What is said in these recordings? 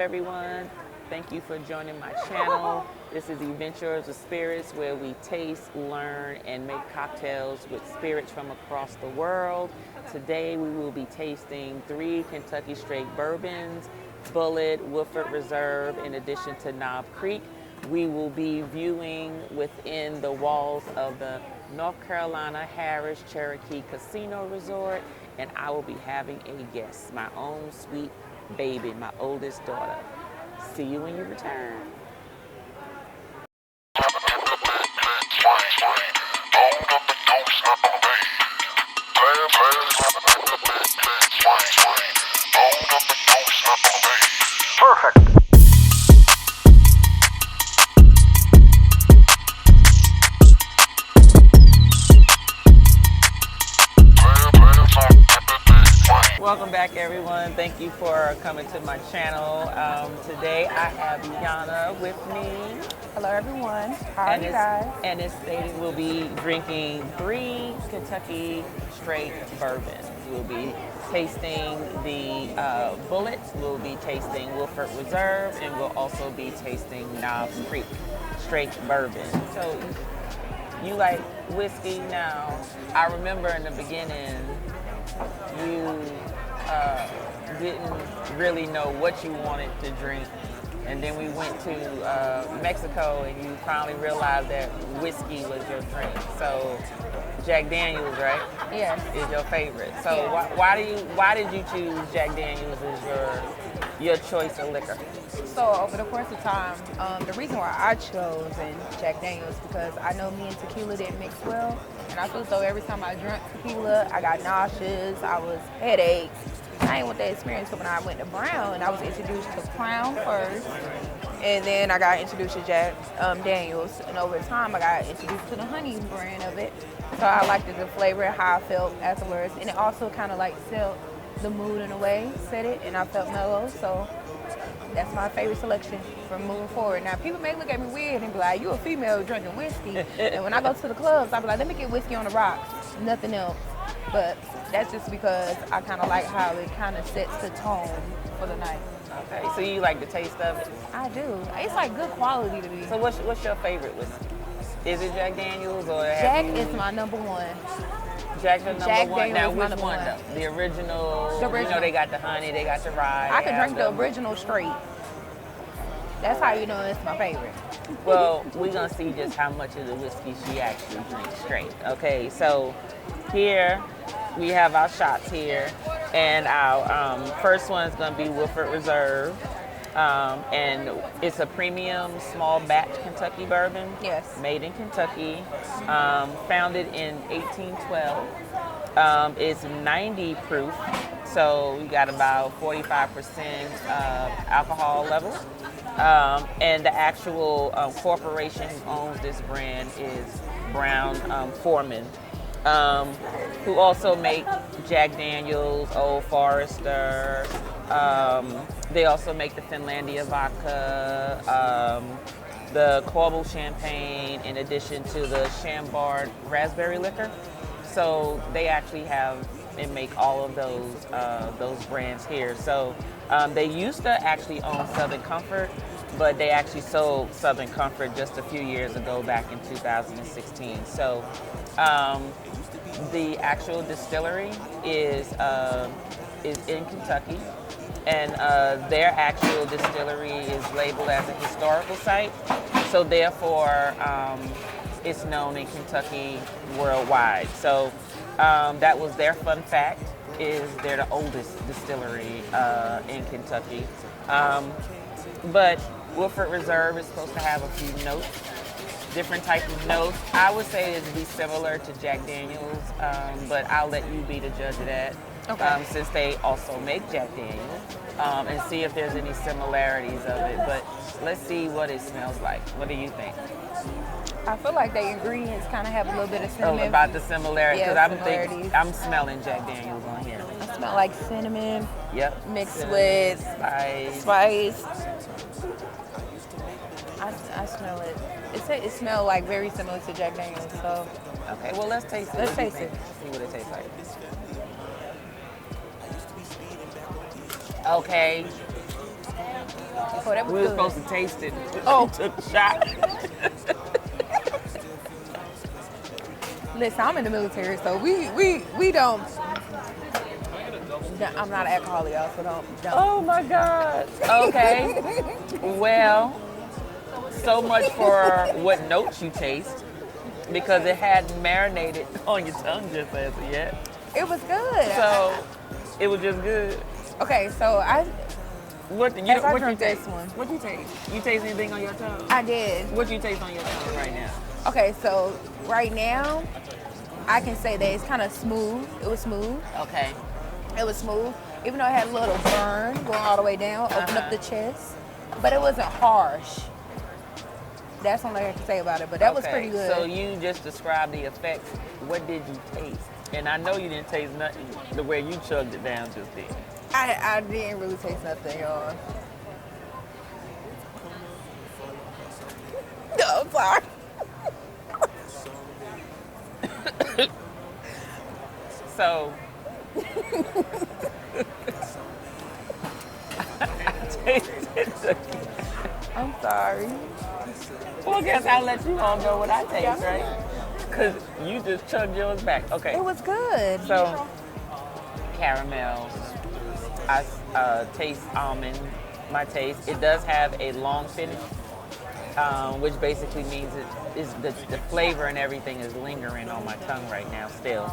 Everyone, thank you for joining my channel. This is Adventures of Spirits, where we taste, learn, and make cocktails with spirits from across the world. Today we will be tasting 3 Kentucky Straight Bourbons, Bullet, Woodford Reserve, in addition to Knob Creek. We will be viewing within the walls of the North Carolina Harrah Cherokee Casino Resort, and I will be having a guest, my own sweet baby, my oldest daughter. See you when you return. Perfect. Welcome back, everyone. Thank you for coming to my channel. Today I have Yana with me. Hello, everyone. How are you guys? And it's stated we'll be drinking 3 Kentucky Straight Bourbons. We'll be tasting the Bullet, we'll be tasting Woodford Reserve, and we'll also be tasting Knob Creek Straight Bourbon. So you like whiskey now. I remember in the beginning, you didn't really know what you wanted to drink, and then we went to Mexico, and you finally realized that whiskey was your drink. So Jack Daniels, right? Yes. Is your favorite. So Yes. why did you choose Jack Daniels as your choice of liquor? So over the course of time, the reason why I chose Jack Daniels because I know me and tequila didn't mix well, and I feel as though every time I drank tequila, I got nauseous, I was headaches. I ain't want that experience. So when I went to Brown, I was introduced to Crown first, and then I got introduced to Jack Daniels, and over time I got introduced to the honey brand of it. So I liked the flavor, how I felt afterwards, and it also kind of like set the mood in a way, set it, and I felt mellow. So that's my favorite selection from moving forward. Now, people may look at me weird and be like, you a female drinking whiskey. And when I go to the clubs, I be like, let me get whiskey on the rocks, nothing else. But that's just because I kind of like how it kind of sets the tone for the night. Okay, so you like the taste of it? I do. It's like good quality to me. So what's your favorite whiskey? Is it Jack Daniels or Jack is my number one. Jack the number Jack one. Now, Daniels is my which number one one. though? The original. The original. You know, they got the honey, they got the rye. I can drink the them. original straight. That's how you know it's my favorite. Well, we're gonna see just how much of the whiskey she actually drinks straight. Okay, so here we have our shots here, and our first one is gonna be Woodford Reserve. And it's a premium small batch Kentucky bourbon. Yes. Made in Kentucky, founded in 1812. It's 90 proof, so you got about 45% alcohol level. And the actual corporation who owns this brand is Brown Forman, who also make Jack Daniels, Old Forester. They also make the Finlandia vodka, the Corbel champagne, in addition to the Chambord raspberry liquor. So they actually have and make all of those brands here. So they used to actually own Southern Comfort, but they actually sold Southern Comfort just a few years ago, back in 2016. So the actual distillery is in Kentucky, and their actual distillery is labeled as a historical site. So therefore, it's known in Kentucky worldwide. So that was their fun fact, is they're the oldest distillery in Kentucky. But Woodford Reserve is supposed to have a few notes, different type of notes. I would say it'd be similar to Jack Daniels, but I'll let you be the judge of that. Okay. Since they also make Jack Daniels, and see if there's any similarities of it. But let's see what it smells like. What do you think? I feel like the ingredients kind of have a little bit of cinnamon. Oh, about the similarity, because Yeah, I'm smelling Jack Daniels on here. I smell like cinnamon Yep. mixed Cinnamon, with spice. I smell it. It smells like very similar to Jack Daniels. So Okay, well, let's taste it. Let's What do you taste it. think? See what it tastes like. Okay. before. That was We were good. supposed to taste it. Oh. We took a shot. Listen, I'm in the military, so we don't. I'm not an alcoholic, y'all, so don't. Oh my God. Okay. Well, so much for what notes you taste, because it hadn't marinated on your tongue just as of yet. It was good. So it was just good. Okay, so What as I you drink taste? this one. What you taste? You taste anything on your tongue? I did. What you taste on your tongue right now? Okay, so right now, I can say that it's kind of smooth. It was smooth. Okay. It was smooth, even though it had a little burn going all the way down, open up the chest, but it wasn't harsh. That's all I can say about it, but that was pretty good. So you just described the effects. What did you taste? And I know you didn't taste nothing the way you chugged it down just then. I didn't really taste nothing, y'all. No, I'm sorry. So I'm sorry. well, I guess I'll let you all know what I taste, right? Because you just chugged yours back. Okay. It was good. So, caramels. I taste almond. My taste. It does have a long finish, which basically means the flavor and everything is lingering on my tongue right now still.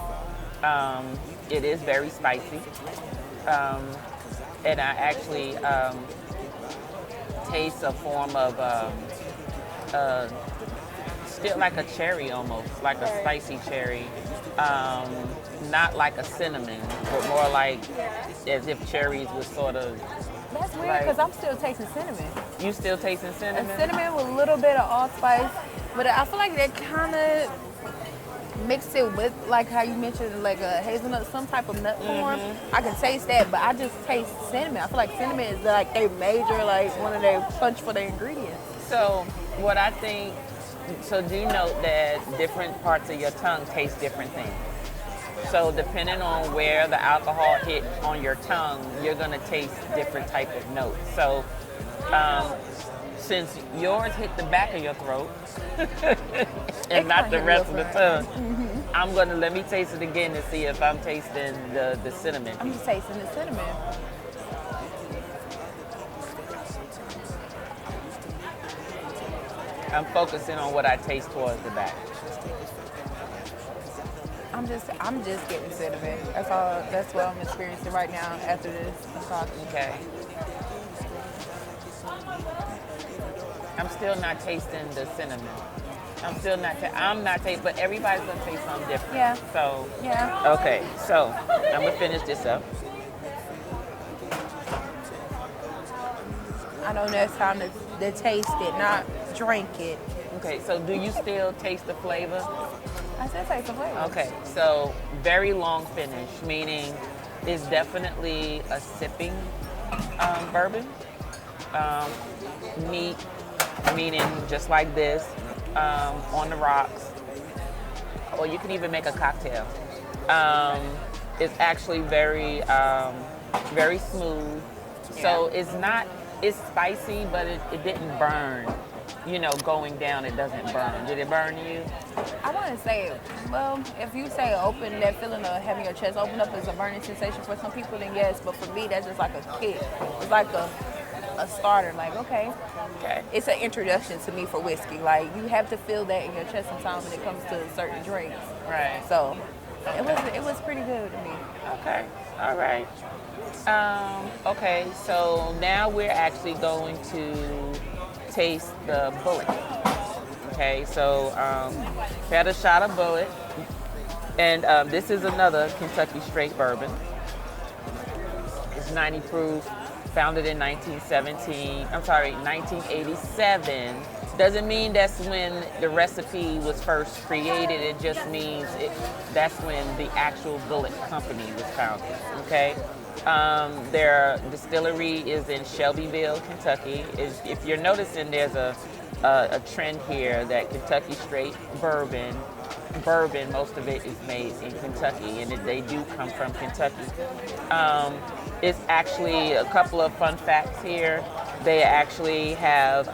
It is very spicy. And I actually taste a form of still like a cherry almost, like a spicy cherry. Not like a cinnamon, but more like as if cherries was sort of. That's weird because I'm still tasting cinnamon. You still tasting cinnamon? And cinnamon with a little bit of allspice, but I feel like that kind of mixed it with, like how you mentioned, like a hazelnut, some type of nut form. I can taste that, but I just taste cinnamon. I feel like cinnamon is like a major, like one of their punch for the ingredients. So what I think, so do note that different parts of your tongue taste different things. So depending on where the alcohol hit on your tongue, you're gonna taste different type of notes. So since yours hit the back of your throat and not the rest of the tongue, let me taste it again to see if I'm tasting the cinnamon. I'm just tasting the cinnamon. I'm focusing on what I taste towards the back. I'm just getting cinnamon. That's all. That's what I'm experiencing right now after this talking. Okay. I'm still not tasting the cinnamon. I'm not tasting, but everybody's gonna taste something different. Yeah. So. Yeah. Okay. So I'm gonna finish this up. I know next time to taste it, not drink it. Okay. So do you still taste the flavor? I still taste the flavor. Okay. So very long finish, meaning it's definitely a sipping bourbon. Neat, meaning just like this, on the rocks, or you can even make a cocktail. It's actually very, very smooth. So it's spicy, but it didn't burn. You know, going down, it doesn't burn. Did it burn you? I want to say, well, if you say open, that feeling of having your chest open up is a burning sensation for some people, then yes. But for me, that's just like a kick. It's like a starter. Like, okay. It's an introduction to me for whiskey. Like, you have to feel that in your chest sometimes when it comes to certain drinks. Right. So, it was pretty good to me. Okay. All right. Okay. So now we're actually going to taste the bullet. Okay, so had a shot of bullet, and this is another Kentucky Straight Bourbon. It's 90 proof, founded in 1987. Doesn't mean that's when the recipe was first created. It just means that's when the actual bullet company was founded. Okay. Their distillery is in Shelbyville, Kentucky. If you're noticing, there's a trend here that Kentucky Straight Bourbon, most of it is made in Kentucky, and they do come from Kentucky. It's actually a couple of fun facts here. They actually have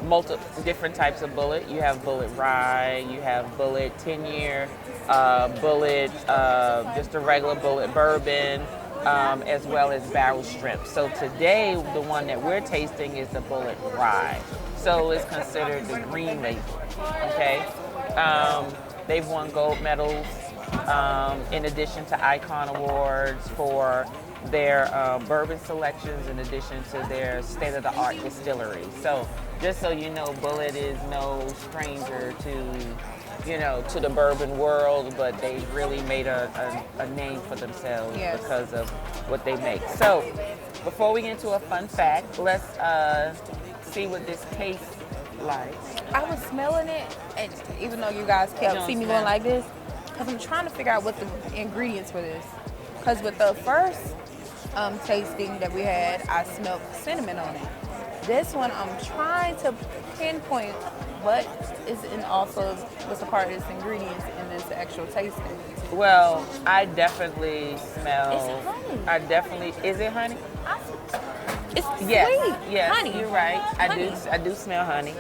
multiple different types of bullet. You have bullet rye, you have bullet 10-year, bullet, just a regular bullet bourbon, as well as barrel strength. So today, the one that we're tasting is the bullet rye. So it's considered the green label, okay? They've won gold medals in addition to Icon Awards for their bourbon selections, in addition to their state-of-the-art distillery. So just so you know, Bullet is no stranger to the bourbon world, but they've really made a name for themselves because of what they make. So before we get into a fun fact, let's see what this tastes like. I was smelling it, and even though you guys kept seeing me going like this, because I'm trying to figure out what the ingredients for this. Because with the first tasting that we had, I smelled cinnamon on it. This one, I'm trying to pinpoint what is what's a part of this ingredients in this actual tasting. Well, I definitely smell. It's honey. Is it honey? It's yes, sweet. Yes, honey. You're right. Honey. I do smell honey.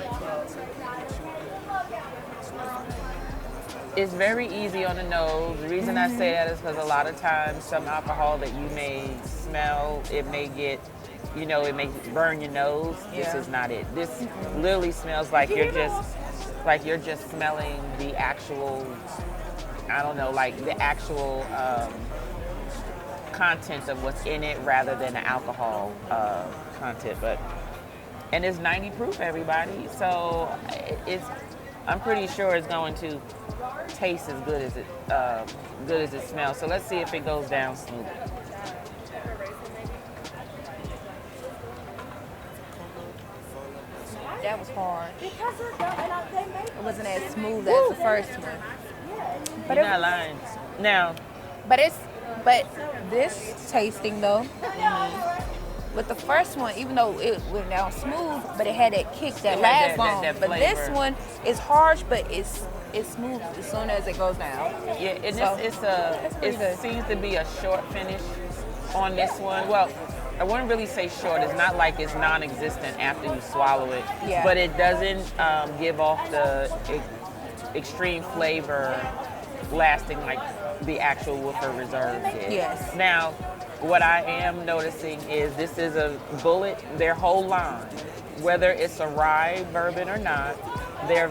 It's very easy on the nose. The reason I say that is because a lot of times some alcohol that you may smell, it may get, it may burn your nose. This is not it. This literally smells like you're just smelling the actual, I don't know, like the actual content of what's in it rather than the alcohol content. And it's 90 proof, everybody. So I'm pretty sure it's going to taste as good as it smells. So let's see if it goes down smooth. That was hard. It wasn't as smooth as the first one. But you're not lying. Now, but this tasting though, with the first one, even though it went down smooth, but it had that kick that lasts long. But this one is harsh, but it's smooth as soon as it goes down. Yeah, and it seems to be a short finish on this one. Well, I wouldn't really say short. It's not like it's non-existent after you swallow it, but it doesn't give off the extreme flavor lasting like the actual Woodford Reserve did. Yes. Now, what I am noticing is this is a Bullet, their whole line, whether it's a rye bourbon or not, they're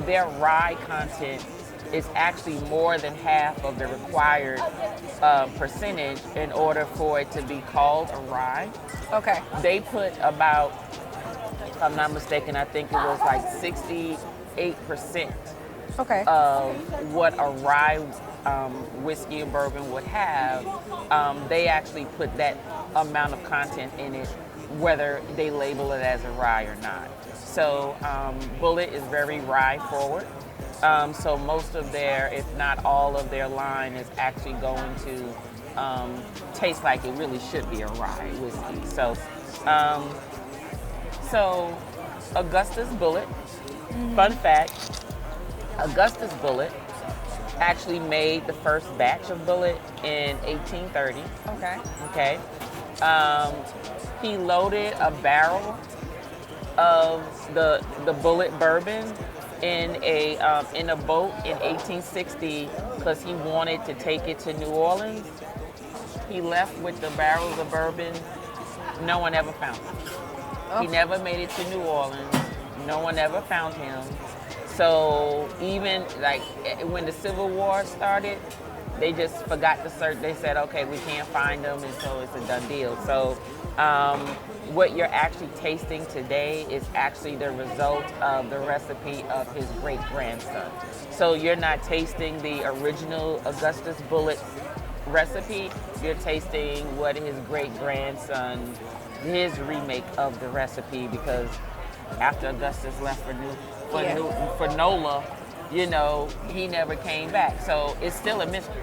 their rye content is actually more than half of the required percentage in order for it to be called a rye. Okay. They put about, if I'm not mistaken, I think it was like 68% of what a rye whiskey or bourbon would have. They actually put that amount of content in it, whether they label it as a rye or not. So Bullet is very rye forward. So most of their, if not all of their line is actually going to taste like it really should be a rye whiskey. So Augusta's Bullet, fun fact, Augusta's Bullet actually made the first batch of Bullet in 1830. Okay. He loaded a barrel of the Bullet bourbon in a boat in 1860 because he wanted to take it to New Orleans. He left with the barrels of bourbon. No one ever found him. He never made it to New Orleans. No one ever found him. So even like when the Civil War started, they just forgot to search. They said, okay, we can't find them, and so it's a done deal. So what you're actually tasting today is actually the result of the recipe of his great-grandson. So you're not tasting the original Augustus Bullet recipe, you're tasting what his great-grandson, his remake of the recipe, because after Augustus left for NOLA, he never came back. So it's still a mystery.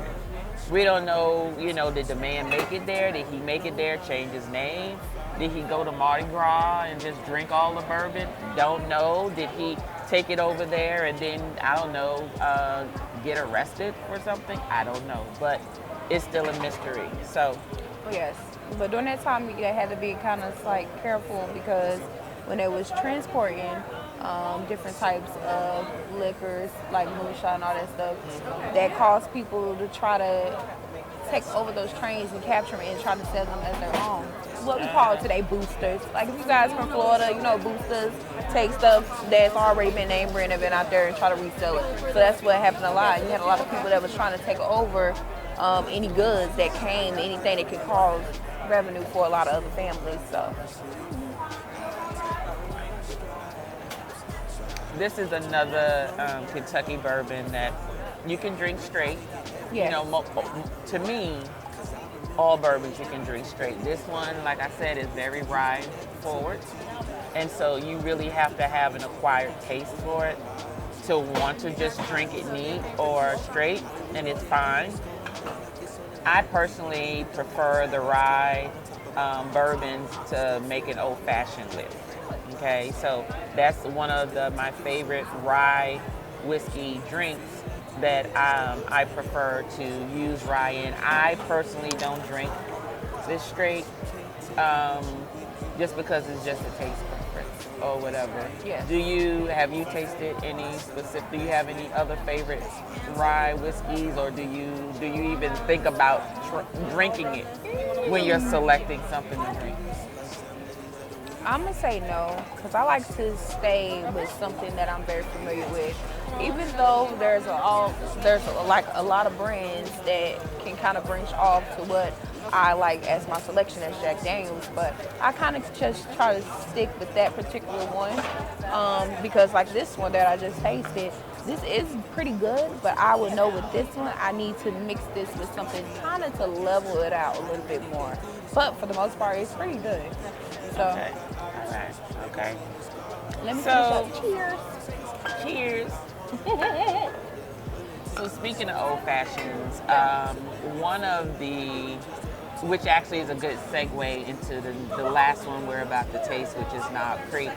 We don't know, did the man make it there? Did he make it there, change his name? Did he go to Mardi Gras and just drink all the bourbon? Don't know. Did he take it over there and then, I don't know, get arrested for something? I don't know. But it's still a mystery. So, yes. But during that time, you had to be kind of like careful because when they was transporting different types of liquors like moonshine and all that stuff, that caused people to try to take over those trains and capture them and try to sell them as their own. What we call today boosters. Like if you guys from Florida, you know boosters take stuff that's already been name brand and been out there and try to resell it. So that's what happened a lot. You had a lot of people that was trying to take over any goods that came, anything that could cause revenue for a lot of other families. So this is another Kentucky bourbon that you can drink straight. yeah, You know, to me, all bourbons you can drink straight. This one, like I said, is very rye forward. And so you really have to have an acquired taste for it to want to just drink it neat or straight, and it's fine. I personally prefer the rye bourbons to make an old-fashioned with. Okay, so that's one of my favorite rye whiskey drinks that I prefer to use rye in. I personally don't drink this straight just because it's just a taste preference or whatever. Yeah. Have you tasted any specific? Do you have any other favorite rye whiskeys, or do you even think about drinking it when you're selecting something to drink? I'm gonna say no, because I like to stay with something that I'm very familiar with. Even though there's a lot of brands that can kind of branch off to what I like as my selection as Jack Daniels, but I kind of just try to stick with that particular one because like this one that I just tasted, this is pretty good, but I would know with this one I need to mix this with something kind of to level it out a little bit more. But for the most part, it's pretty good. So. Okay. Okay. Let me finish up. Cheers. Cheers. So speaking of old fashions, one of which actually is a good segue into the last one we're about to taste, which is Knob Creek.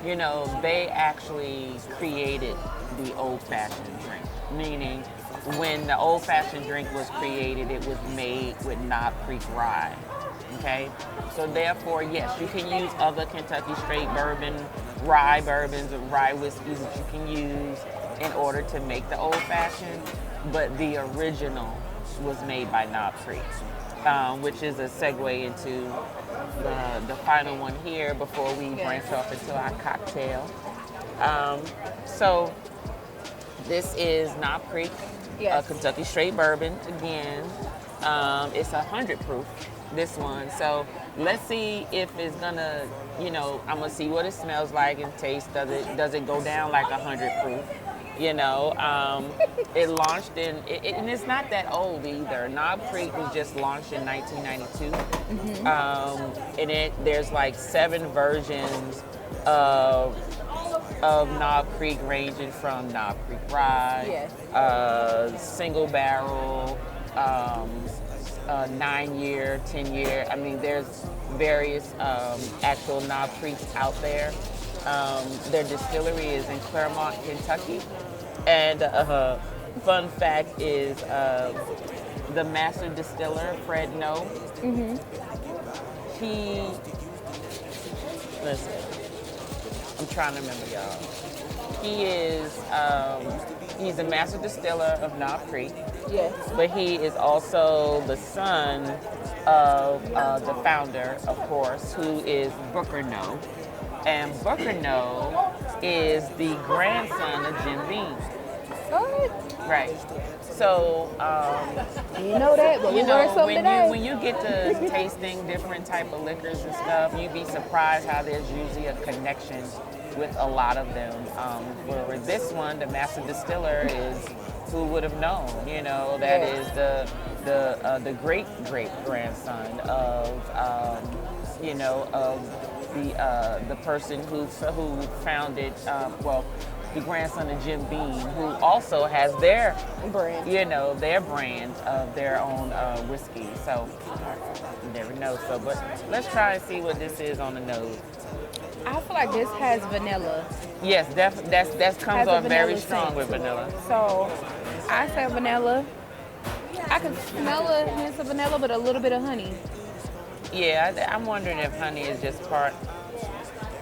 You know, they actually created the old fashioned drink, meaning when the old fashioned drink was created, it was made with Knob Creek rye. Okay, so therefore, yes, you can use other Kentucky Straight bourbon, rye bourbons, or rye whiskeys that you can use in order to make the old fashioned, but the original was made by Knob Creek, which is a segue into the final one here before we branch off into our cocktail. So this is Knob Creek, a Kentucky Straight bourbon. Again, it's 100 proof. This one, so let's see if it's gonna, I'm gonna see what it smells like and taste. Does it go down like 100 proof? It launched and it's not that old either. Knob Creek was just launched in 1992, and there's like 7 versions of Knob Creek, ranging from Knob Creek rye, single barrel. 9-year, 10-year. I mean, there's various actual Knob Creeks out there. Their distillery is in Claremont, Kentucky. And fun fact is the master distiller, Fred No, listen, I'm trying to remember, y'all. He's a master distiller of Knob Creek. Yes. But he is also the son of the founder, of course, who is Booker No. And Booker No is the grandson of Jim Beam. What? Right. So, you know that, but we learned something today. When you get to tasting different type of liquors and stuff, you'd be surprised how there's usually a connection with a lot of them. Where this one, the master distiller, is who would have known? That is the great grandson of of the person who founded the grandson of Jim Beam, who also has their brand, their brand of their own whiskey. So you never know. So, but let's try and see what this is on the nose. I feel like this has vanilla. Yes, that comes off very strong with vanilla. So I say vanilla. I can smell a hint of vanilla, but a little bit of honey. Yeah, I'm wondering if honey is just part.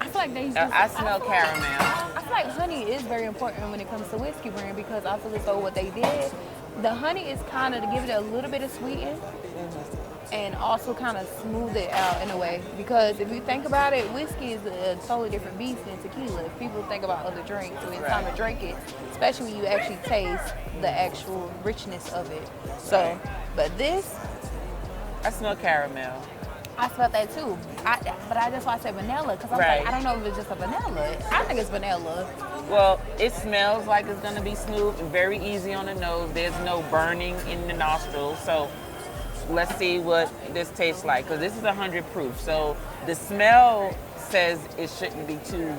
I feel like they use. I smell caramel. I feel like honey is very important when it comes to whiskey brand because I feel as though what they did, the honey is kind of to give it a little bit of sweeten and also kind of smooth it out in a way. Because if you think about it, whiskey is a totally different beast than tequila. If people think about other drinks, when it's time to drink it, especially when you actually taste the actual richness of it. So, but this, I smell caramel. I smelled that too. But that's why I said vanilla, because I was like, I don't know if it's just a vanilla. I think it's vanilla. Well, it smells like it's going to be smooth and very easy on the nose. There's no burning in the nostrils. So let's see what this tastes like, because this is 100 proof. So the smell says it shouldn't be too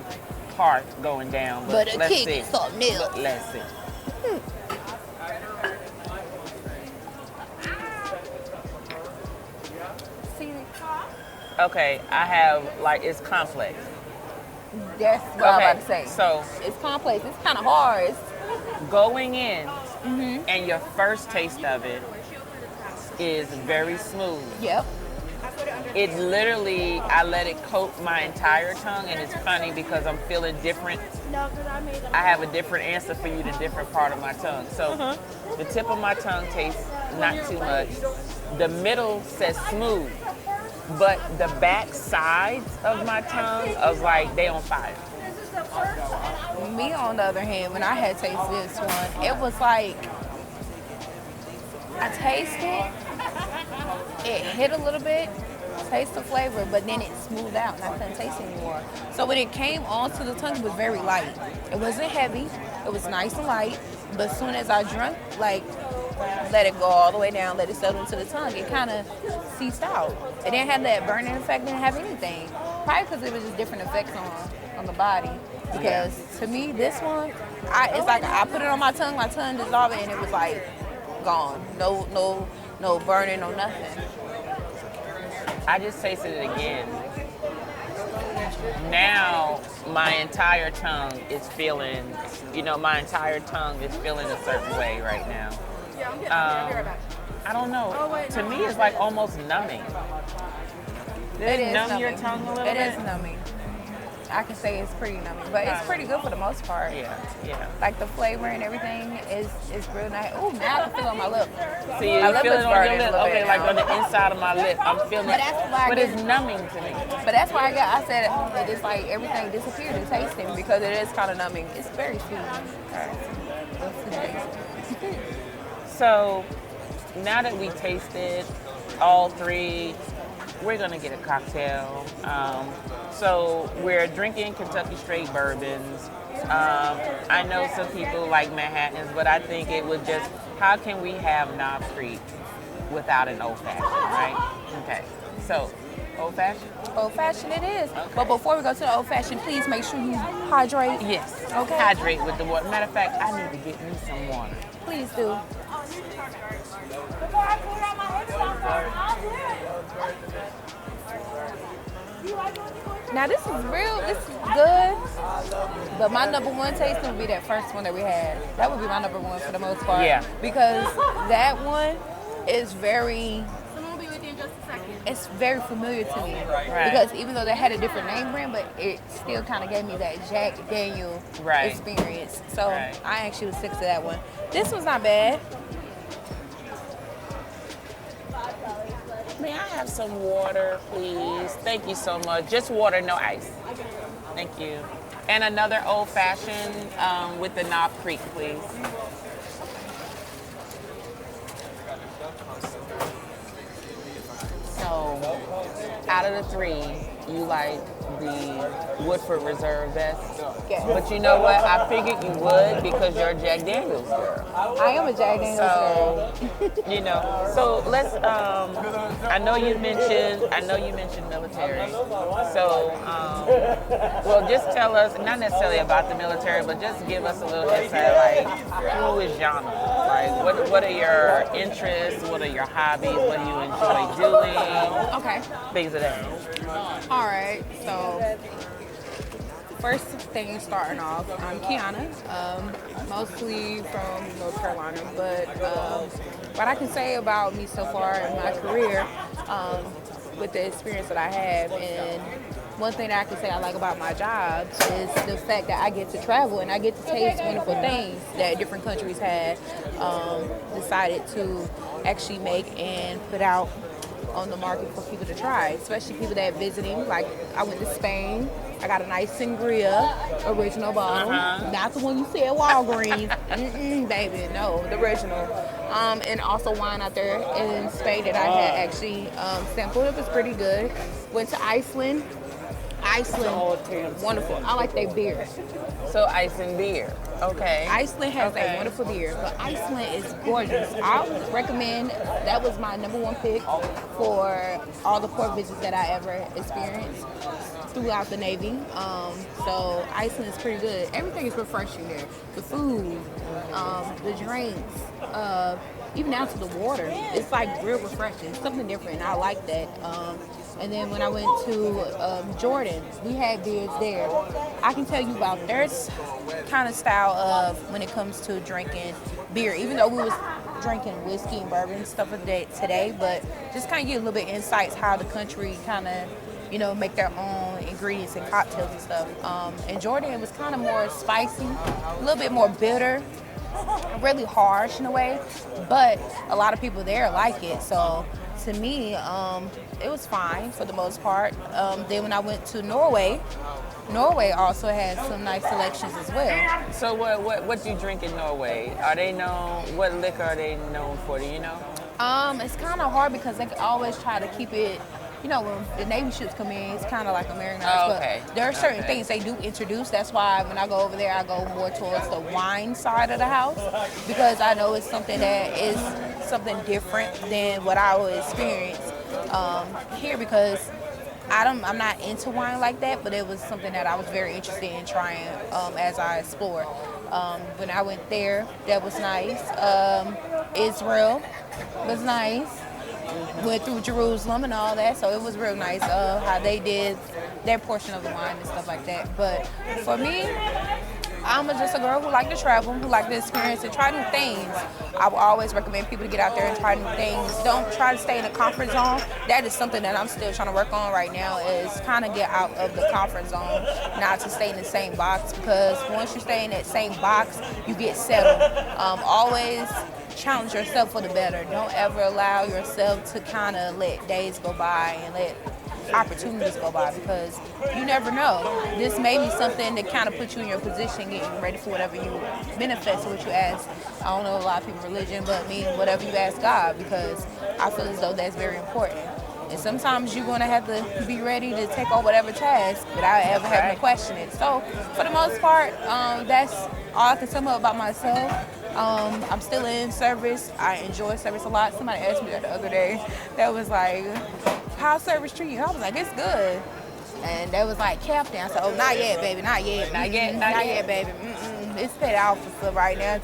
harsh going down. But it let's can't see. be something else. But let's see. Okay, I have, like, it's complex. That's what I'm about to say. So it's complex. It's kind of hard. Going in, and your first taste of it is very smooth. Yep. It literally, I let it coat my entire tongue, and it's funny because I'm feeling different. I have a different answer for you than different part of my tongue. So the tip of my tongue tastes not too much. The middle says smooth, but the back sides of my tongue is like they on fire. Me, on the other hand, when I had tasted this one, it was like I tasted it hit a little bit, taste the flavor, but then it smoothed out and I couldn't taste it anymore. So when it came onto the tongue, it was very light. It wasn't heavy. It was nice and light. But as soon as I drank, like, let it go all the way down, let it settle into the tongue, it kind of ceased out. It didn't have that burning effect, didn't have anything. Probably because it was just different effects on the body. Because to me, this one, it's like I put it on my tongue dissolved it, and it was like gone. No burning, no nothing. I just tasted it again. Now my entire tongue is feeling, my entire tongue is feeling a certain way right now. I don't know. To me, it's like almost numbing. Did it numb your tongue a little bit? It is numbing. I can say it's pretty numbing, but it's pretty good for the most part. Yeah. Like the flavor and everything is real nice. Oh, now I can feel it on my lip. See, you feel it on your lip? Okay, like on the inside of my lip, I'm feeling it. But it's numbing to me. But that's why I said it is like everything disappeared in tasting because it is kind of numbing. It's very sweet. So now that we tasted all three, we're gonna get a cocktail. So we're drinking Kentucky Straight Bourbons. I know some people like Manhattans, but I think it would just, how can we have Knob Creek without an old fashioned, right? Okay, so old fashioned? Old fashioned it is. Okay. But before we go to the old fashioned, please make sure you hydrate. Yes. Okay. Hydrate with the water. Matter of fact, I need to get me some water. Please do. Now this is good, but my number one tasting would be that first one that we had. That would be my number one for the most part. Yeah. Because that one is very, Someone will be with you in just a second. it's very familiar to me. Right. Because even though they had a different name brand, but it still kind of gave me that Jack Daniel experience. So I actually would stick to that one. This one's not bad. May I have some water, please? Thank you so much. Just water, no ice. Thank you. And another old fashioned with the Knob Creek, please. So, out of the three, you like the Woodford Reserve best? Yes. But you know what? I figured you would because you're a Jack Daniels girl. I am a Jack Daniels girl. So let's. I know you mentioned military. So, well, just tell us, not necessarily about the military, but just give us a little insight. Like, who is Jana? Like, what are your interests? What are your hobbies? What do you enjoy doing? Okay. Things of that. All right. So, first thing starting off, I'm Kiana, mostly from North Carolina, but what I can say about me so far in my career, with the experience that I have. And one thing that I can say I like about my job is the fact that I get to travel and I get to taste wonderful things that different countries have decided to actually make and put out on the market for people to try, especially people that are visiting. Like, I went to Spain. I got a nice sangria, original bottle, not the one you see at Walgreens. Baby, no, the original. And also wine out there in Spain that I had actually sampled. It was pretty good. Went to Iceland. Iceland, wonderful. I like their beer. So Iceland beer. Okay. Iceland has a wonderful beer, but Iceland is gorgeous. I would recommend, that was my number one pick for all the port visits that I ever experienced throughout the Navy. So Iceland is pretty good. Everything is refreshing there. The food, the drinks, even down to the water. It's like real refreshing. It's something different, and I like that. And then when I went to Jordan, we had beers there. I can tell you about their kind of style of when it comes to drinking beer, even though we was drinking whiskey and bourbon and stuff of that today, but just kind of get a little bit insights how the country kind of, you know, make their own ingredients and cocktails and stuff. In Jordan, it was kind of more spicy, a little bit more bitter, really harsh in a way, but a lot of people there like it. So to me, it was fine for the most part. Then when I went to Norway also has some nice selections as well. So what do you drink in Norway? Are they known? What liquor are they known for? Do you know? It's kind of hard because they always try to keep it. You know, when the Navy ships come in, it's kind of like Americanized. Oh, okay. But there are certain things they do introduce. That's why when I go over there, I go more towards the wine side of the house because I know it's something that is something different than what I would experience here because I'm not into wine like that, but it was something that I was very interested in trying as I explored. When I went there, that was nice. Israel was nice. Went through Jerusalem and all that, so it was real nice how they did their portion of the wine and stuff like that. But for me, I'm just a girl who like to travel, who like to experience and try new things. I will always recommend people to get out there and try new things. Don't try to stay in a comfort zone. That is something that I'm still trying to work on right now, is kind of get out of the comfort zone, not to stay in the same box, because once you stay in that same box, you get settled. Always challenge yourself for the better. Don't ever allow yourself to kind of let days go by and let opportunities go by, because you never know. This may be something that kind of puts you in your position, getting ready for whatever you manifest, what you ask. I don't know a lot of people's religion, but me, whatever you ask God, because I feel as though that's very important. And sometimes you're going to have to be ready to take on whatever task without ever having to question it. So for the most part, that's all I can sum up about myself. I'm still in service. I enjoy service a lot. Somebody asked me that the other day. That was like, how's service treat you? I was like, it's good. And that was like, captain. I said, oh, not yet, baby, not yet. Not yet, baby. It's paid officer right now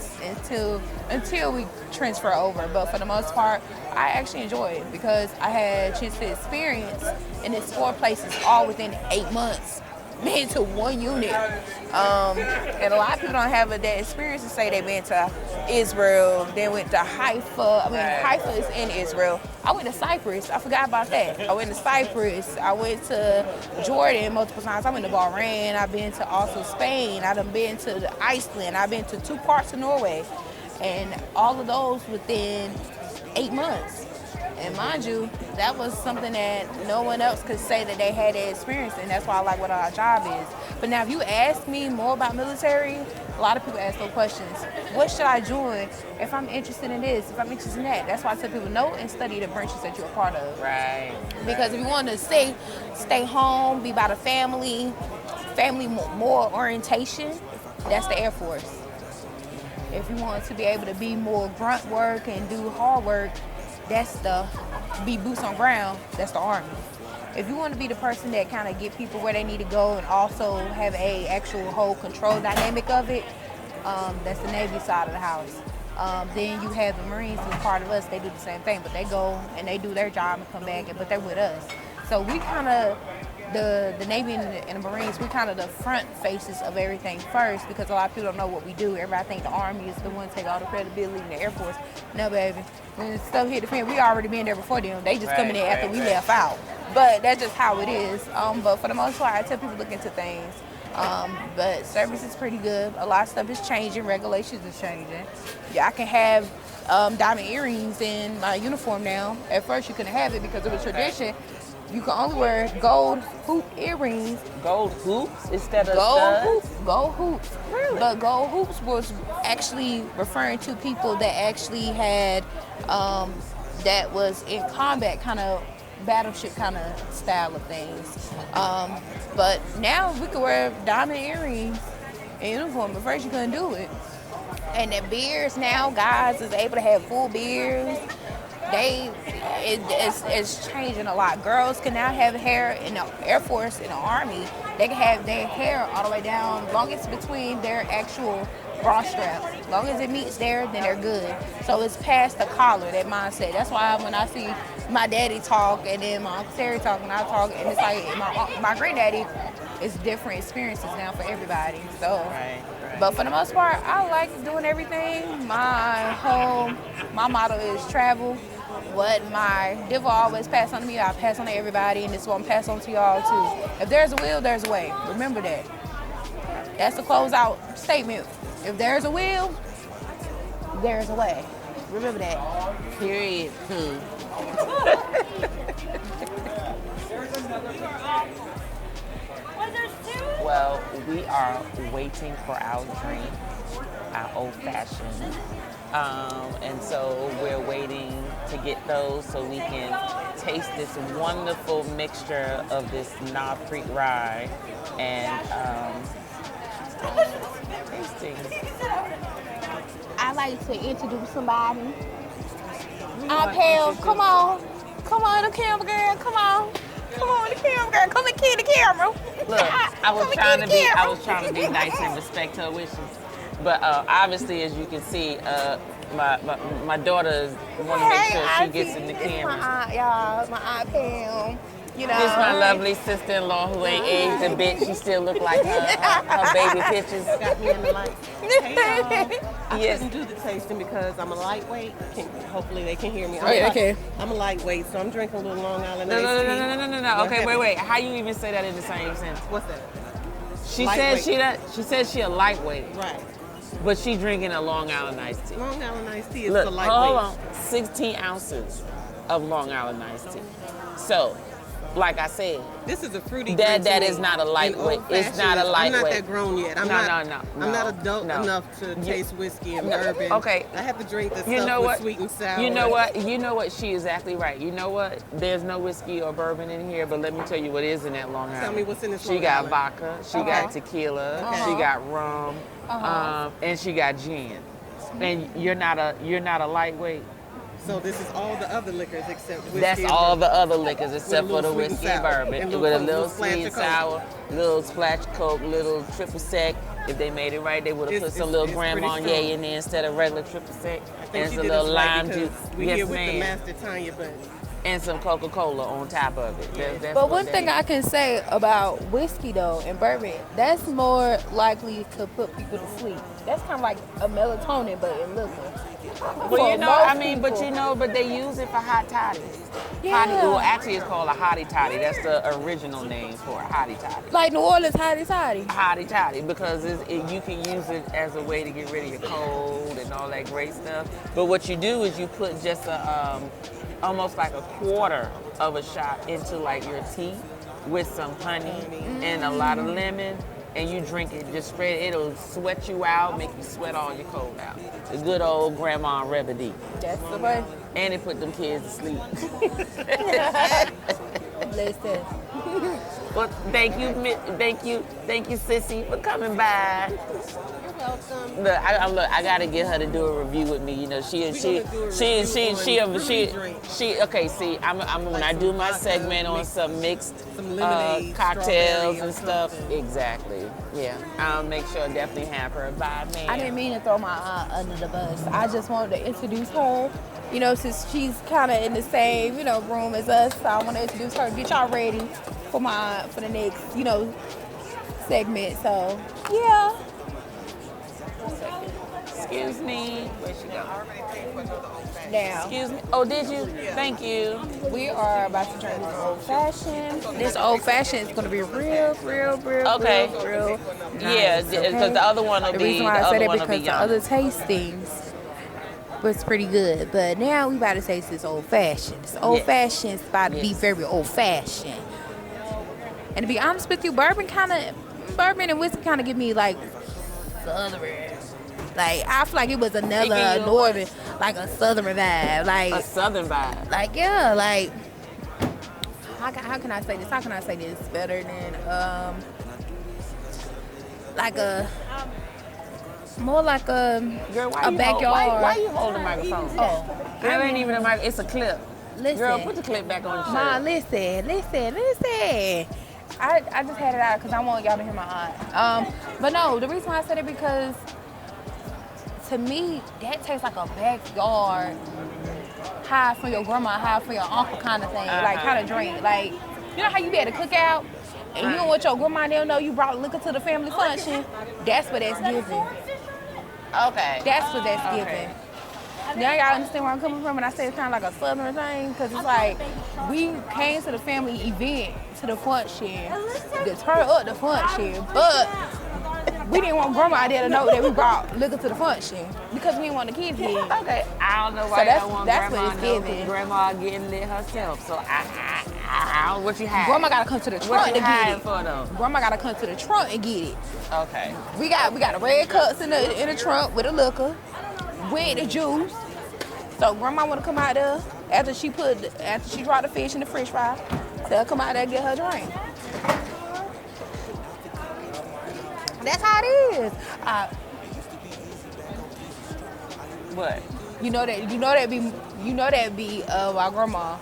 until we transfer over. But for the most part, I actually enjoy it because I had a chance to experience, and it's 4 places all within 8 months. Been to one unit. And a lot of people don't have that experience to say they've been to Israel, then went to Haifa. Haifa is in Israel. I went to Cyprus. I forgot about that. I went to Cyprus. I went to Jordan multiple times. I went to Bahrain. I've been to also Spain. I've been to Iceland. I've been to 2 parts of Norway. And all of those within 8 months. And mind you, that was something that no one else could say that they had that experience, and that's why I like what our job is. But now if you ask me more about military, a lot of people ask those questions. What should I join if I'm interested in this, if I'm interested in that? That's why I tell people know and study the branches that you're a part of. Right. Because if you want to stay home, be about a family more orientation, that's the Air Force. If you want to be able to be more grunt work and do hard work, that's be boots on ground, that's the Army. If you want to be the person that kind of get people where they need to go and also have a actual whole control dynamic of it, that's the Navy side of the house. Then you have the Marines who's part of us. They do the same thing, but they go and they do their job and come back, but they're with us. So we kind of, the Navy and the Marines, we kind of the front faces of everything first, because a lot of people don't know what we do. Everybody think the Army is the one to take all the credibility in the Air Force. No, baby. When stuff hit the fan, we already been there before them. They just coming in after we left out. But that's just how it is. But for the most part, I tell people look into things. But service is pretty good. A lot of stuff is changing. Regulations is changing. Yeah, I can have diamond earrings in my uniform now. At first, you couldn't have it because it was tradition. You can only wear gold hoop earrings. Gold hoops instead of Gold studs? hoops. Gold hoops. Really? But gold hoops was actually referring to people that actually had, that was in combat kind of battleship kind of style of things. But now we can wear diamond earrings in uniform. But first you couldn't do it. And the beards now, guys is able to have full beards. It's changing a lot. Girls can now have hair in the Air Force, in the Army. They can have their hair all the way down, long as it's between their actual bra strap. Long as it meets there, then they're good. So it's past the collar, that mindset. That's why when I see my daddy talk and then my Uncle Terry talk and I talk, and it's like my granddaddy, it's different experiences now for everybody. So, Right. but for the most part, I like doing everything. My motto is travel. What my devil always pass on to me, I pass on to everybody, and this one pass on to y'all too. If there's a will, there's a way. Remember that. That's the closeout statement. If there's a will, there's a way. Remember that. Period. Well, we are waiting for our drink, our old fashioned. And so we're waiting to get those so we can taste this wonderful mixture of this Knob Creek rye and tasting. I like to introduce somebody. Pam, come on, the camera girl, come on, the camera girl, come and kill the camera. Look, I was trying to be nice and respect her wishes. But obviously, as you can see, my daughter want to make sure she gets in the camera. My aunt, y'all, my Aunt Pam. You know, This is my lovely sister-in-law who ain't aged a bit. She still look like her baby pictures. Got me in the light. Hey, I Yes. couldn't do the tasting because I'm a lightweight. Hopefully they can hear me. Okay. I'm a lightweight, so I'm drinking a little Long Island No. iced tea. Okay, wait. How you even say that in the same sentence? What's that? She Lightweight. said she a lightweight, Right. but she drinking a Long Island iced tea. Long Island iced tea is Look, the lightweight. hold on. 16 ounces of Long Island iced tea. So, like I said, This is a fruity drink. that to is me. not a lightweight. And It's not a old-fashioned, lightweight. I'm not that grown yet. I'm not adult no. enough to taste whiskey and No, bourbon. okay. I have to drink the You stuff know with what? sweet and sour. You know what? She is exactly right. You know what? There's no whiskey or bourbon in here, but let me tell you what is in that Long Island. Tell me what's in this She Long got Island. vodka. She got tequila. Okay. She got rum. And she got gin. And you're not a lightweight. So this is all the other liquors except whiskey. That's and all bourbon. the other liquors except for little the sweet and whiskey and sour. bourbon. And With a little little splash sweet of and Coke. sour, little splash of Coke, little triple sec. If they made it right, they would have put some little it's Grand pretty Marnier strong. in there instead of regular triple sec. I think And she some did little us right lime because juice. we Yes, here with the ma'am. Master Tanya, but And some Coca-Cola on top of it. That's But what one that thing is. I can say about whiskey though and bourbon, that's more likely to put people to sleep. That's kind of like a melatonin, but in liquor. Well, you For know, most I mean, but people. you know, but they use it for hot toddies. Yeah. Well, actually, it's called a hottie toddy. That's the original name for a hottie toddy. Like New Orleans, hottie. Hottie toddy, because you can use it as a way to get rid of your cold and all that great stuff. But what you do is you put just almost like a quarter of a shot into like your tea with some honey and a lot of lemon, and you drink it just straight. It'll sweat you out, make you sweat all your cold out. The good old grandma remedy. That's the way. And it put them kids to sleep. Listen. Well, thank you, Sissy, for coming by. you're welcome. Look, I gotta get her to do a review with me. You know, she. Okay. See, I'm when I do my segment on some mixed Some lemonade, cocktails strawberry and or stuff. something. Exactly. Yeah, I'll make sure definitely have her. Bye, man. I didn't mean to throw my aunt under the bus. I just wanted to introduce her. You know, since she's kind of in the same, room as us, so I want to introduce her. Get y'all ready for the next, segment. So, yeah. Excuse me. Where'd she go? Now, Excuse me. Oh, did you? Thank you. we are about to drink this old fashioned. This old fashioned is gonna be real, Okay. real Yeah, nice, because okay? the other one will The be. reason The why I other said it one will be because the young. other tastings was pretty good, but now we about to taste this old fashioned. This old fashioned is about to be Yes. very old fashioned. And to be honest with you, bourbon and whiskey kind of give me like southern. Like I feel like it was another you northern, like a southern vibe. Like A southern vibe. like yeah, like how can I say this? How can I say this better than like a more like Girl, why a you backyard. Why you hold the microphone? Oh, Girl, ain't even a mic. It's a clip. listen. Girl, put the clip back on your shirt. Ma, listen. I just had it out because I want y'all to hear my aunt. But no, the reason why I said it because to me that tastes like a backyard hide from your grandma, hide from your uncle kind of thing, like kind of drink. Like you know how you be at a cookout and you don't want your grandma and they'll know you brought liquor to the family function. That's what that's giving. Okay. That's what that's giving. Now y'all understand where I'm coming from when I say it's kind of like a southern thing? Because it's like we came to the family event, to the function, to turn up the function, but we didn't want grandma there to know that we brought liquor to the function because we didn't want the kids here. Okay. I don't know So why that's- y'all want that's grandma what it's to know, 'cause giving. grandma getting lit herself. So I what you hiding? Grandma gotta come to the What trunk you to get hiding it. for though? Grandma gotta come to the trunk and get it. Okay. We got the red cups in the trunk with the liquor, with the juice. So grandma wanna come out there after she dropped the fish in the french fry. So come out there and get her drink. That's how it is. What? You know that be my grandma,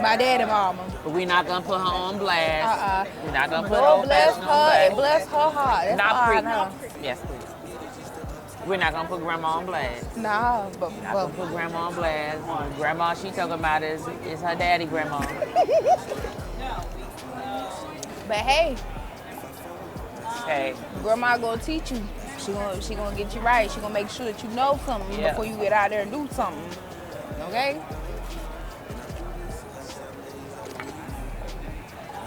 my dad and mama. But we not gonna put her on blast. We're not gonna put Lord old bless fashioned her on and blast. bless her heart. That's all I know. Not preach. Yes, please. We're not gonna put grandma on blast. No, but Not gonna put grandma on blast. Grandma she talking about is her daddy grandma. but hey, Hey. grandma gonna teach you. She gonna get you right. She gonna make sure that you know something Yeah. before you get out there and do something. Okay?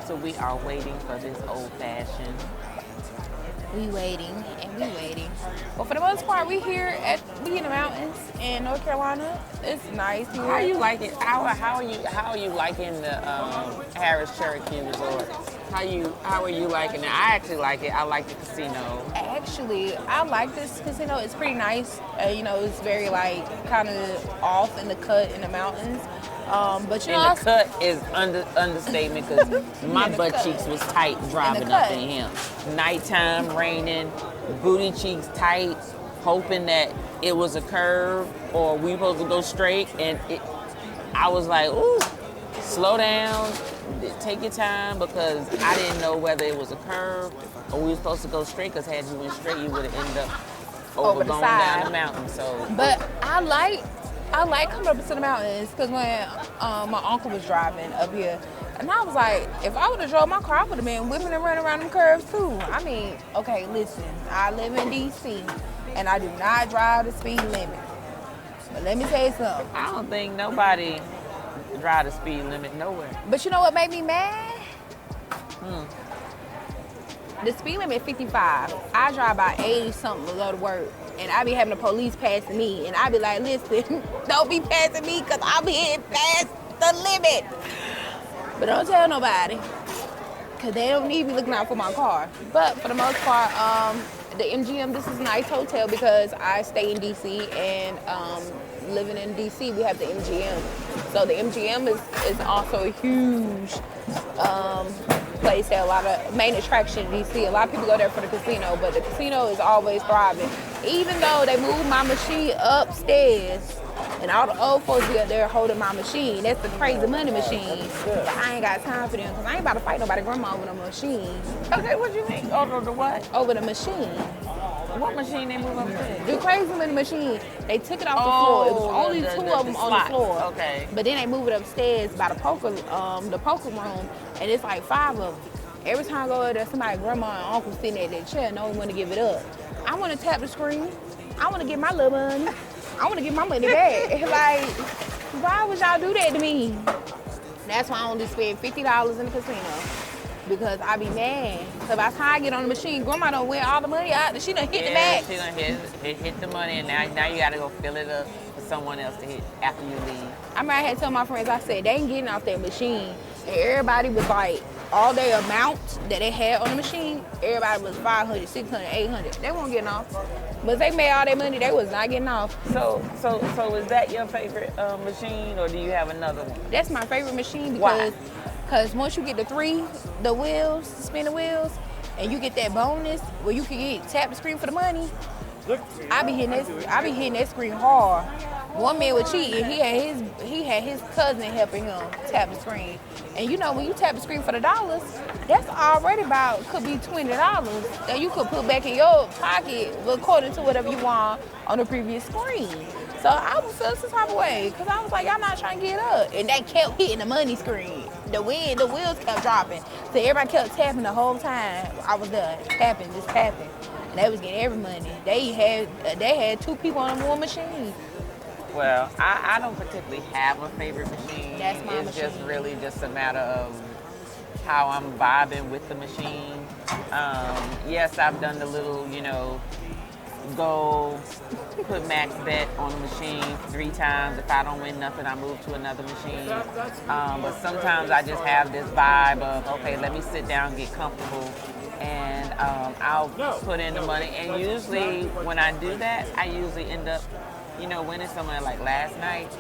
So we are waiting for this old fashioned. We waiting. But for the most part, we in the mountains in North Carolina. It's nice here. How are you liking? How are you liking the Harrah Cherokee Resort? How are you liking it? I actually like it. I like the casino. Actually, I like this casino. It's pretty nice. It's very like kind of off in the cut in the mountains. But you know, And the cut is understatement because my In the butt cut. cheeks was tight driving up cut. in him. Nighttime, raining, booty cheeks tight, hoping that it was a curve or we supposed to go straight. And I was like, ooh, slow down, take your time because I didn't know whether it was a curve or we were supposed to go straight because had you went straight, you would have ended up Over the going down side. the mountain. So, But I like coming up to the mountains because when my uncle was driving up here, and I was like, if I would have drove my car, I would have been whipping and running around them curves too. I mean, okay, listen, I live in D.C. and I do not drive the speed limit. But let me tell you something. I don't think nobody drive the speed limit nowhere. But you know what made me mad? The speed limit is 55. I drive about 80 something to go to work. And I be having the police passing me. And I be like, listen, don't be passing me because I'll be hitting past the limit. But don't tell nobody. Because they don't need me looking out for my car. But for the most part, the MGM, this is a nice hotel because I stay in D.C. and living in D.C., we have the MGM. So the MGM is also a huge place that a lot of main attraction in D.C. A lot of people go there for the casino, but the casino is always thriving. Even though they moved my machine upstairs, and all the old folks be up there holding my machine. That's the crazy money machine. But I ain't got time for them because I ain't about to fight nobody grandma over the machine. Okay, what you mean? Oh, the what? Over the machine. What machine they move up there? The crazy money machine. They took it off the floor. It was only two of them on the slots. floor. Okay. But then they moved it upstairs by the poker room, and it's like 5 of them. Every time I go there, somebody, grandma and uncle sitting at that chair, no one want to give it up. I want to tap the screen. I want to get my little money. I want to get my money back. Like, why would y'all do that to me? That's why I only spend $50 in the casino. Because I be mad. So by the time I get on the machine, grandma done win all the money out. She done hit the max. She done hit the money, and now you gotta go fill it up for someone else to hit after you leave. I remember I had to tell my friends, I said, they ain't getting off that machine. And everybody was like, all their amount that they had on the machine, everybody was 500, 600, 800. They weren't getting off. But if they made all their money, they was not getting off. So is that your favorite machine, or do you have another one? That's my favorite machine Why? because once you get the spin the wheels, and you get that bonus where you can tap the screen for the money, I be hitting that screen hard. One man was cheating. He had his cousin helping him tap the screen. And you know, when you tap the screen for the dollars, that's already could be $20 that you could put back in your pocket according to whatever you want on the previous screen. So I was feeling some type of way because I was like, y'all not trying to get up. And that kept hitting the money screen. The wheels kept dropping. So everybody kept tapping the whole time. I was done tapping, just tapping. And they was getting every money. They had 2 people on one machine. Well, I don't particularly have a favorite machine. That's my It's machine. just really just a matter of how I'm vibing with the machine. Yes, I've done the little, go put max bet on the machine 3 times. If I don't win nothing, I move to another machine. But sometimes I just have this vibe of, okay, let me sit down and get comfortable. And I'll put in the money. And usually when I do that, I usually end up winning somewhere. Like last night,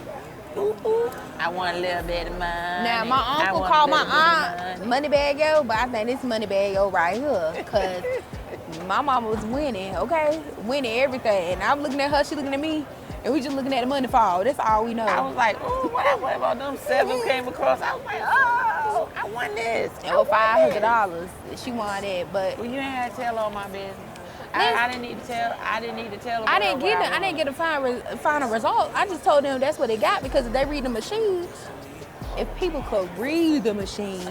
I won a little bit of money. Now, my uncle called my aunt Money Bag Yo, but I think this Money Bag Yo right here, because my mama was winning, okay? Winning everything. And I'm looking at her, she looking at me, and we just looking at the money fall. That's all we know. I was like, ooh, what about them 7 came across? I was like, oh, I won this. And with $500, she won that, but Well, you ain't had to tell all my business. I didn't need to tell. I didn't need to tell them. I didn't get a final result. I just told them that's what they got, because if they read the machine, if people could read the machine,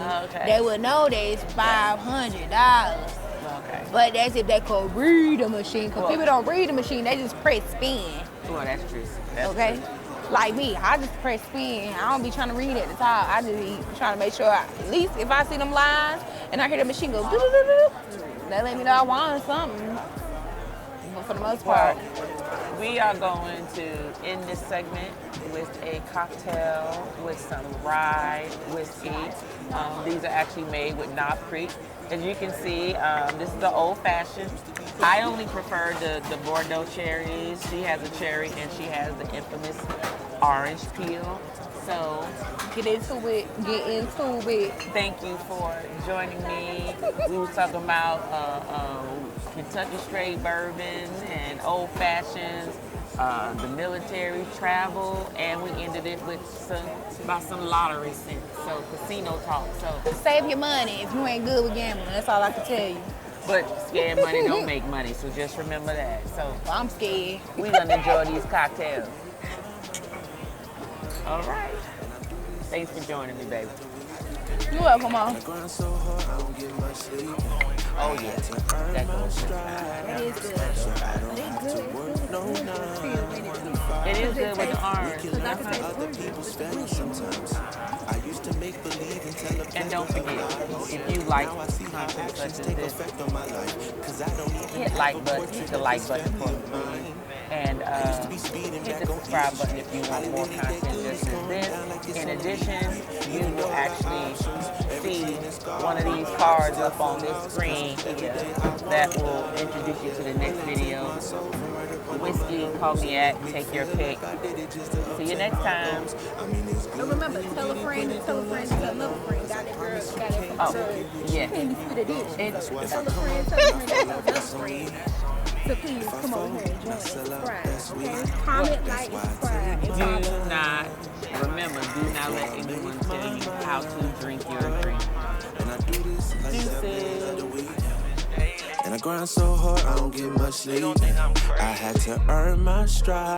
they would know that it's $500. Okay. But that's if they could read the machine, because people don't read the machine, they just press spin. Well, that's true. That's Okay? true. Like me, I just press spin. I don't be trying to read at the top. I just be trying to make sure, at least if I see them lines and I hear the machine go doo-doo-doo-doo, that let me know I won something. But for the most part, we are going to end this segment with a cocktail with some rye whiskey. These are actually made with Knob Creek. As you can see, this is the old fashioned. I only prefer the Bordeaux cherries. She has a cherry and she has the infamous orange peel. So get into it. Thank you for joining me. We were talking about Kentucky Straight Bourbons and old fashions, the military travel, and we ended it with some lottery sense. So casino talk. So Save your money if you ain't good with gambling. That's all I can tell you. but scared money don't make money. So just remember that. So I'm scared. we're gonna enjoy these cocktails. All right. Thanks for joining me, baby. You're welcome, Mom. Oh, yeah. That goes. It is good. It is good with the orange. And don't forget, if you like content such as this, hit the like button for me. And hit the subscribe button if you want more content just as this. In addition, you will actually see one of these cards up on this screen here that will introduce you to the next video. Whiskey, cognac, take your pick. See you next time. And remember, tell a friend, tell another friend. Got it, girl. Got it. Oh, yeah. Candy sweet edition. Tell a friend, tell another friend. So please come over here and join us. Subscribe, okay? Comment, like, and subscribe. Remember, do not let anyone tell you how to drink your drink. Deuces. And I grind so hard, I don't get much sleep. I had to earn my stride.